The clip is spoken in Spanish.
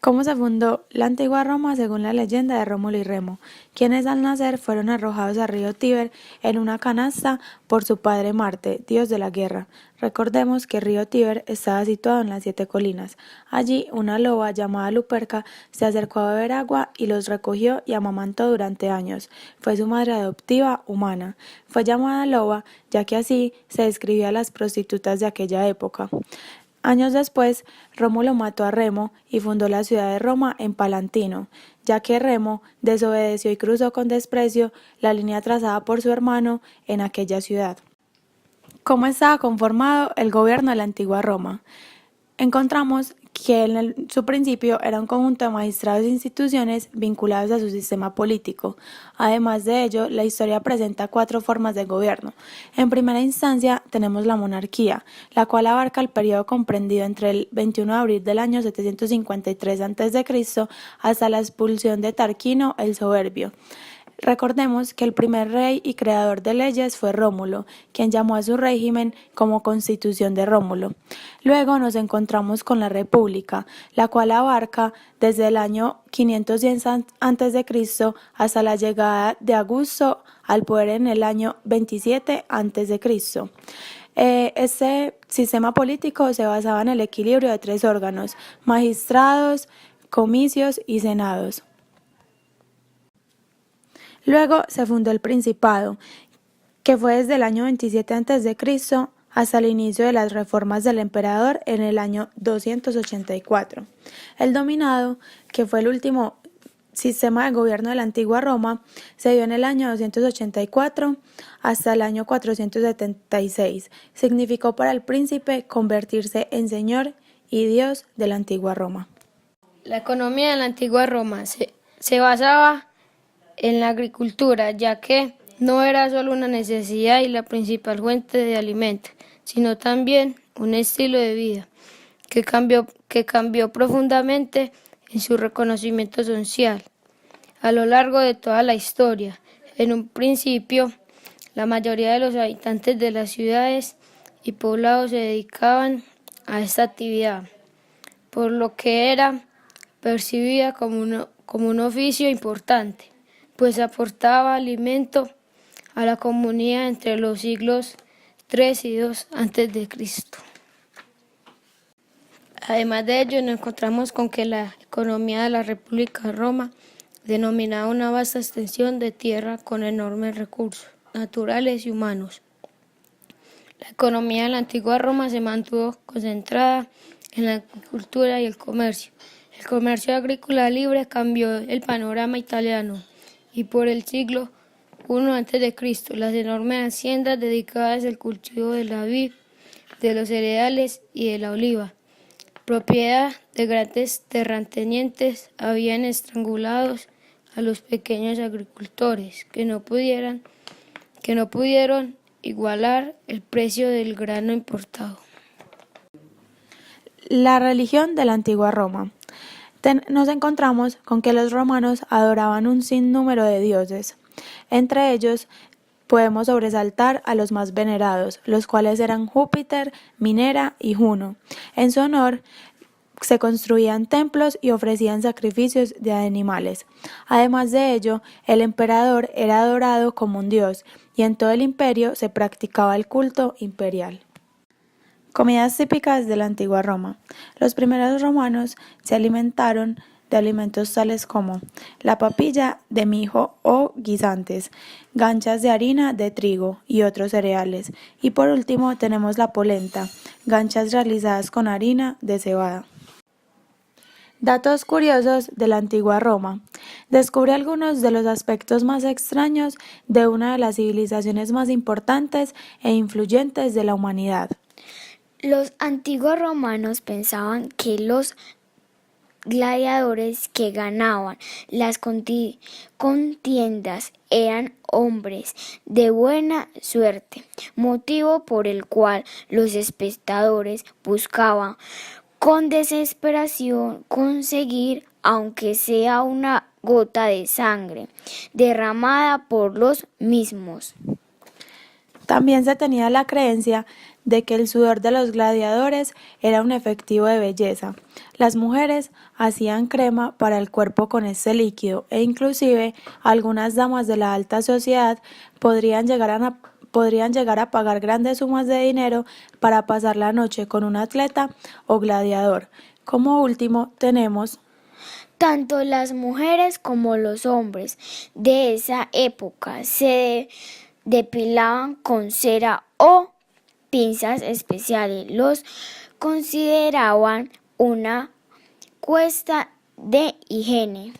¿Cómo se fundó la antigua Roma según la leyenda de Rómulo y Remo, quienes al nacer fueron arrojados al río Tíber en una canasta por su padre Marte, dios de la guerra? Recordemos que el río Tíber estaba situado en las 7 colinas. Allí una loba llamada Luperca se acercó a beber agua y los recogió y amamantó durante años. Fue su madre adoptiva humana. Fue llamada loba ya que así se describía a las prostitutas de aquella época. Años después, Rómulo mató a Remo y fundó la ciudad de Roma en Palantino, ya que Remo desobedeció y cruzó con desprecio la línea trazada por su hermano en aquella ciudad. ¿Cómo estaba conformado el gobierno de la antigua Roma? Encontramos que en su principio era un conjunto de magistrados e instituciones vinculados a su sistema político. Además de ello, la historia presenta 4 formas de gobierno. En primera instancia tenemos la monarquía, la cual abarca el periodo comprendido entre el 21 de abril del año 753 a.C. hasta la expulsión de Tarquino el Soberbio. Recordemos que el primer rey y creador de leyes fue Rómulo, quien llamó a su régimen como Constitución de Rómulo. Luego nos encontramos con la República, la cual abarca desde el año 510 a.C. hasta la llegada de Augusto al poder en el año 27 a.C. Este sistema político se basaba en el equilibrio de 3 órganos: magistrados, comicios y senados. Luego se fundó el Principado, que fue desde el año 27 a.C. hasta el inicio de las reformas del emperador en el año 284. El Dominado, que fue el último sistema de gobierno de la antigua Roma, se dio en el año 284 hasta el año 476. Significó para el príncipe convertirse en señor y dios de la antigua Roma. La economía de la antigua Roma se basaba en la agricultura, ya que no era solo una necesidad y la principal fuente de alimento, sino también un estilo de vida que cambió profundamente en su reconocimiento social a lo largo de toda la historia. En un principio, la mayoría de los habitantes de las ciudades y poblados se dedicaban a esta actividad, por lo que era percibida como un oficio importante, pues aportaba alimento a la comunidad entre los siglos III y II a.C. Además de ello, nos encontramos con que la economía de la República de Roma denominaba una vasta extensión de tierra con enormes recursos naturales y humanos. La economía de la antigua Roma se mantuvo concentrada en la agricultura y el comercio. El comercio agrícola libre cambió el panorama italiano y por el siglo I a.C. las enormes haciendas dedicadas al cultivo de la vid, de los cereales y de la oliva, propiedad de grandes terratenientes, habían estrangulado a los pequeños agricultores que no pudieron igualar el precio del grano importado. La religión de la antigua Roma. Nos encontramos con que los romanos adoraban un sinnúmero de dioses. Entre ellos podemos sobresaltar a los más venerados, los cuales eran Júpiter, Minera y Juno. En su honor se construían templos y ofrecían sacrificios de animales. Además de ello, el emperador era adorado como un dios y en todo el imperio se practicaba el culto imperial. Comidas típicas de la antigua Roma. Los primeros romanos se alimentaron de alimentos tales como la papilla de mijo o guisantes, ganchas de harina de trigo y otros cereales. Y por último tenemos la polenta, ganchas realizadas con harina de cebada. Datos curiosos de la antigua Roma. Descubre algunos de los aspectos más extraños de una de las civilizaciones más importantes e influyentes de la humanidad. Los antiguos romanos pensaban que los gladiadores que ganaban las contiendas eran hombres de buena suerte, motivo por el cual los espectadores buscaban con desesperación conseguir, aunque sea una gota de sangre, derramada por los mismos. También se tenía la creencia de que el sudor de los gladiadores era un efectivo de belleza. Las mujeres hacían crema para el cuerpo con este líquido e inclusive algunas damas de la alta sociedad podrían llegar a pagar grandes sumas de dinero para pasar la noche con un atleta o gladiador. Como último tenemos Tanto las mujeres como los hombres de esa época se depilaban con cera o pinzas especiales. Los consideraban una cuesta de higiene.